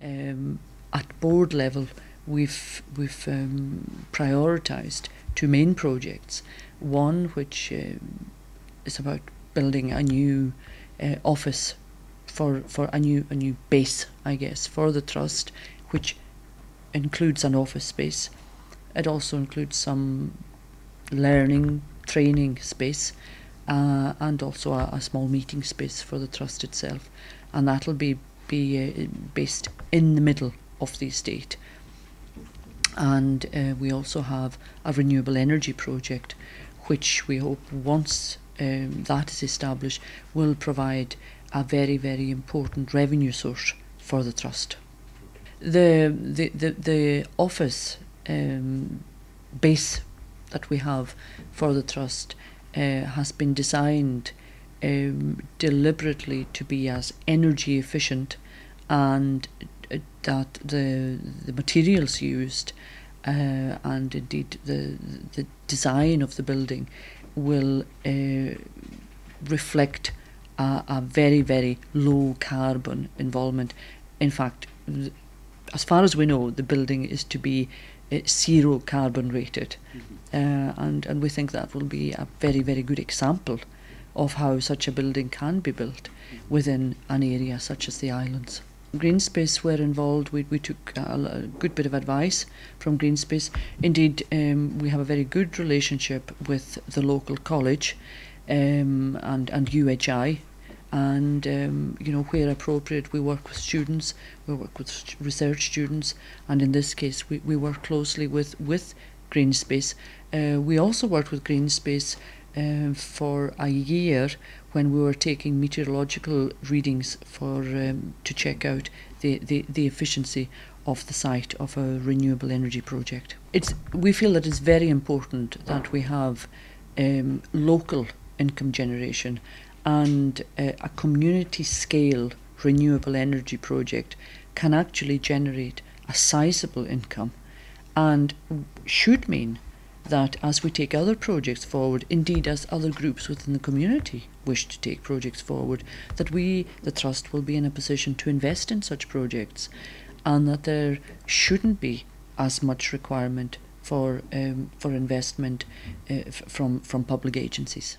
At board level, we've prioritised two main projects. One which is about building a new office for a new base, I guess, for the trust, which includes an office space. It also includes some learning, training space, and also a small meeting space for the trust itself. And that'll be based in the middle of the estate. And we also have a renewable energy project, which we hope, once that is established, will provide a very, very important revenue source for the trust. The office base that we have for the trust has been designed deliberately to be as energy efficient, and that the materials used and indeed the design of the building will reflect a very, very low carbon involvement. In fact, as far as we know, the building is to be zero carbon rated. And we think that will be a very, very good example of how such a building can be built within an area such as the islands. Greenspace were involved. We took a good bit of advice from Greenspace. Indeed, we have a very good relationship with the local college and UHI, and where appropriate, we work with students, we work with research students, and in this case we work closely with Greenspace. We also worked with Greenspace for a year when we were taking meteorological readings for to check out the efficiency of the site of a renewable energy project. We feel that it's very important that we have local income generation, and a community scale renewable energy project can actually generate a sizable income, and should mean that as we take other projects forward, indeed as other groups within the community wish to take projects forward, that we, the Trust, will be in a position to invest in such projects, and that there shouldn't be as much requirement for investment from public agencies.